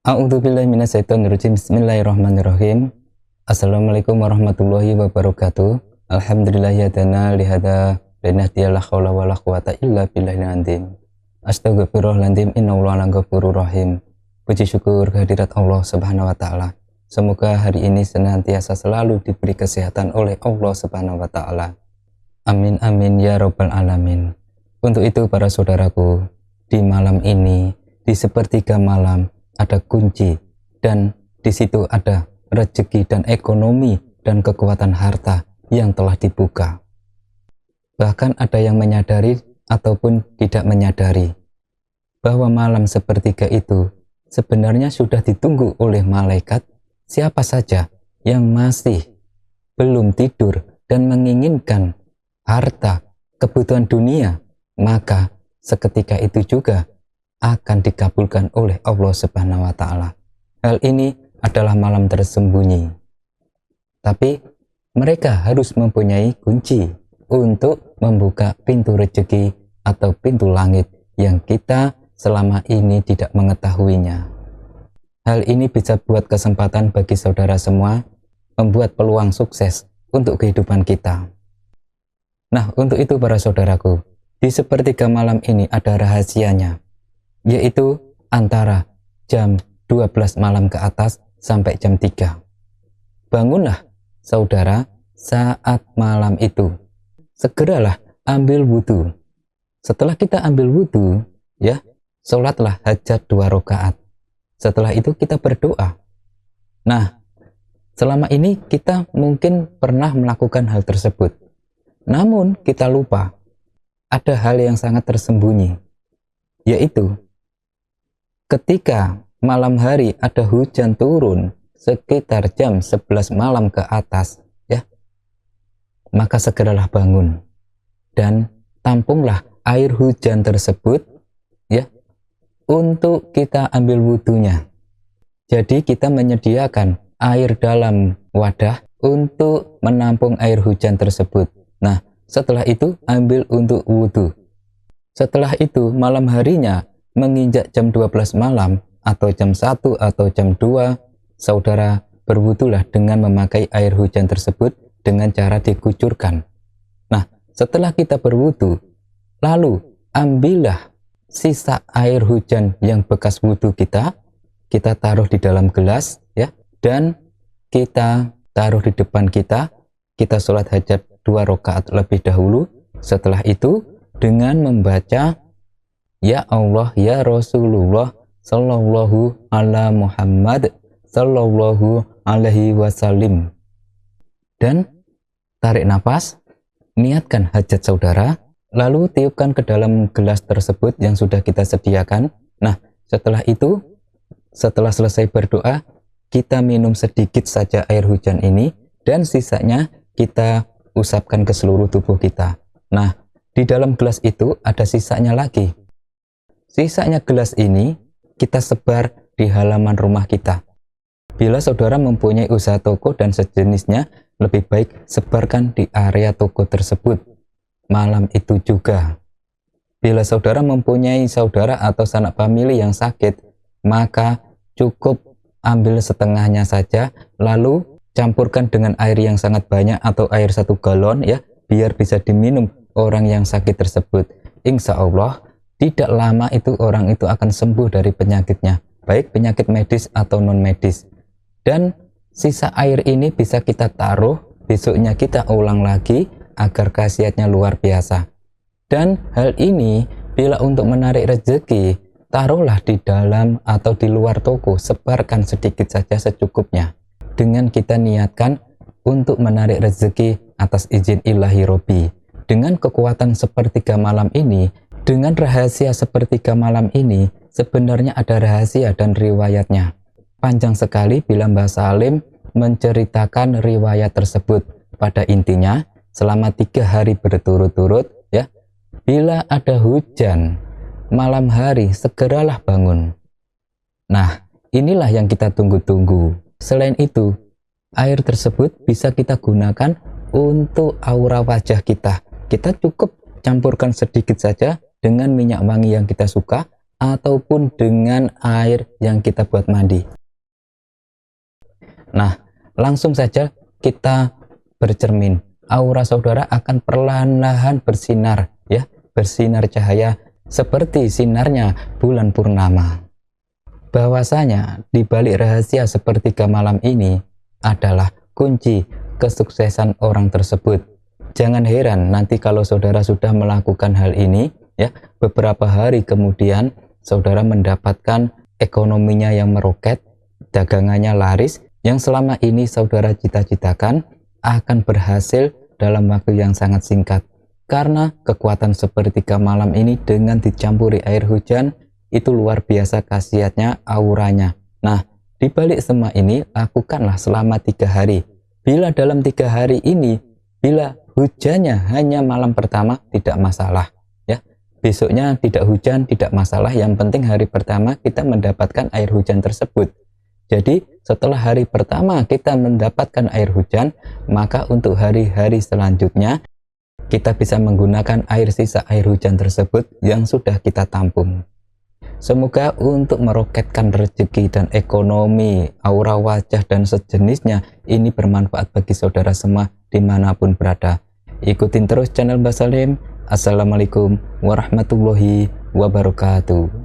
A'udzubillahi minasyaitonirrajim. Bismillahirrahmanirrahim. Assalamualaikum warahmatullahi wabarakatuh. Alhamdulillah hadana lihada lanahdiyal haula wala quwata illa billahil azim. Astaghfirullahaladzim, innallaha ghafurur rahim. Puji syukur kehadirat Allah Subhanahu wa taala. Semoga hari ini senantiasa selalu diberi kesehatan oleh Allah Subhanahu wa taala. Amin amin ya rabbal alamin. Untuk itu para saudaraku, di malam ini, di sepertiga malam ada kunci, dan di situ ada rezeki dan ekonomi dan kekuatan harta yang telah dibuka. Bahkan ada yang menyadari ataupun tidak menyadari bahwa malam sepertiga itu sebenarnya sudah ditunggu oleh malaikat siapa saja yang masih belum tidur dan menginginkan harta, kebutuhan dunia, maka seketika itu juga akan dikabulkan oleh Allah Subhanahu wa taala. Hal ini adalah malam tersembunyi. Tapi mereka harus mempunyai kunci untuk membuka pintu rezeki atau pintu langit yang kita selama ini tidak mengetahuinya. Hal ini bisa buat kesempatan bagi saudara semua, membuat peluang sukses untuk kehidupan kita. Nah, untuk itu para saudaraku, di sepertiga malam ini ada rahasianya, yaitu antara jam 12 malam ke atas sampai jam 3. Bangunlah saudara saat malam itu. Segeralah ambil wudhu. Setelah kita ambil wudhu, ya, sholatlah hajat 2 rakaat. Setelah itu kita berdoa. Nah, selama ini kita mungkin pernah melakukan hal tersebut. Namun kita lupa ada hal yang sangat tersembunyi, yaitu ketika malam hari ada hujan turun sekitar jam 11 malam ke atas, ya, maka segeralah bangun dan tampunglah air hujan tersebut, ya, untuk kita ambil wudhunya. Jadi kita menyediakan air dalam wadah untuk menampung air hujan tersebut. Nah, setelah itu ambil untuk wudhu. Setelah itu malam harinya menginjak jam 12 malam atau jam 1 atau jam 2, saudara berwudulah dengan memakai air hujan tersebut dengan cara dikucurkan. Nah, setelah kita berwudu, lalu ambillah sisa air hujan yang bekas wudu kita taruh di dalam gelas, ya, dan kita taruh di depan kita sholat hajat 2 rakaat lebih dahulu. Setelah itu dengan membaca Ya Allah ya Rasulullah sallallahu ala Muhammad sallallahu alaihi wasallim, dan tarik nafas, niatkan hajat saudara, lalu tiupkan ke dalam gelas tersebut yang sudah kita sediakan. Nah, setelah itu, setelah selesai berdoa, kita minum sedikit saja air hujan ini dan sisanya kita usapkan ke seluruh tubuh kita. Nah, di dalam gelas itu ada sisanya lagi. Sisanya gelas ini kita sebar di halaman rumah kita. Bila saudara mempunyai usaha toko dan sejenisnya, lebih baik sebarkan di area toko tersebut malam itu juga. Bila saudara mempunyai saudara atau sanak famili yang sakit, maka cukup ambil setengahnya saja, lalu campurkan dengan air yang sangat banyak atau air 1 galon, ya, biar bisa diminum orang yang sakit tersebut. Insya Allah tidak lama itu orang itu akan sembuh dari penyakitnya, baik penyakit medis atau non medis. Dan sisa air ini bisa kita taruh, besoknya kita ulang lagi agar khasiatnya luar biasa. Dan hal ini bila untuk menarik rezeki, taruhlah di dalam atau di luar toko, sebarkan sedikit saja secukupnya, dengan kita niatkan untuk menarik rezeki atas izin ilahi Robi. Dengan kekuatan sepertiga malam ini, dengan rahasia sepertiga malam ini, sebenarnya ada rahasia dan riwayatnya. Panjang sekali bila Mbah Salim menceritakan riwayat tersebut. Pada intinya, selama 3 hari berturut-turut, ya, bila ada hujan malam hari, segeralah bangun. Nah, inilah yang kita tunggu-tunggu. Selain itu, air tersebut bisa kita gunakan untuk aura wajah kita. Kita cukup campurkan sedikit saja dengan minyak wangi yang kita suka, ataupun dengan air yang kita buat mandi. Nah, langsung saja kita bercermin. Aura saudara akan perlahan-lahan bersinar, ya, bersinar cahaya seperti sinarnya bulan purnama. Bahwasanya di balik rahasia sepertiga malam ini adalah kunci kesuksesan orang tersebut. Jangan heran nanti kalau saudara sudah melakukan hal ini, ya, beberapa hari kemudian saudara mendapatkan ekonominya yang meroket, dagangannya laris, yang selama ini saudara cita-citakan akan berhasil dalam waktu yang sangat singkat. Karena kekuatan sepertiga malam ini dengan dicampuri air hujan, itu luar biasa khasiatnya, auranya. Nah, di balik semua ini, lakukanlah selama 3 hari. Bila dalam 3 hari ini, bila hujannya hanya malam pertama, tidak masalah. Ya, besoknya tidak hujan, tidak masalah. Yang penting hari pertama kita mendapatkan air hujan tersebut. Jadi, setelah hari pertama kita mendapatkan air hujan, maka untuk hari-hari selanjutnya, kita bisa menggunakan air sisa air hujan tersebut yang sudah kita tampung. Semoga untuk meroketkan rezeki dan ekonomi, aura wajah dan sejenisnya ini bermanfaat bagi saudara semua dimanapun berada. Ikutin terus channel Mbah Salim. Assalamualaikum warahmatullahi wabarakatuh.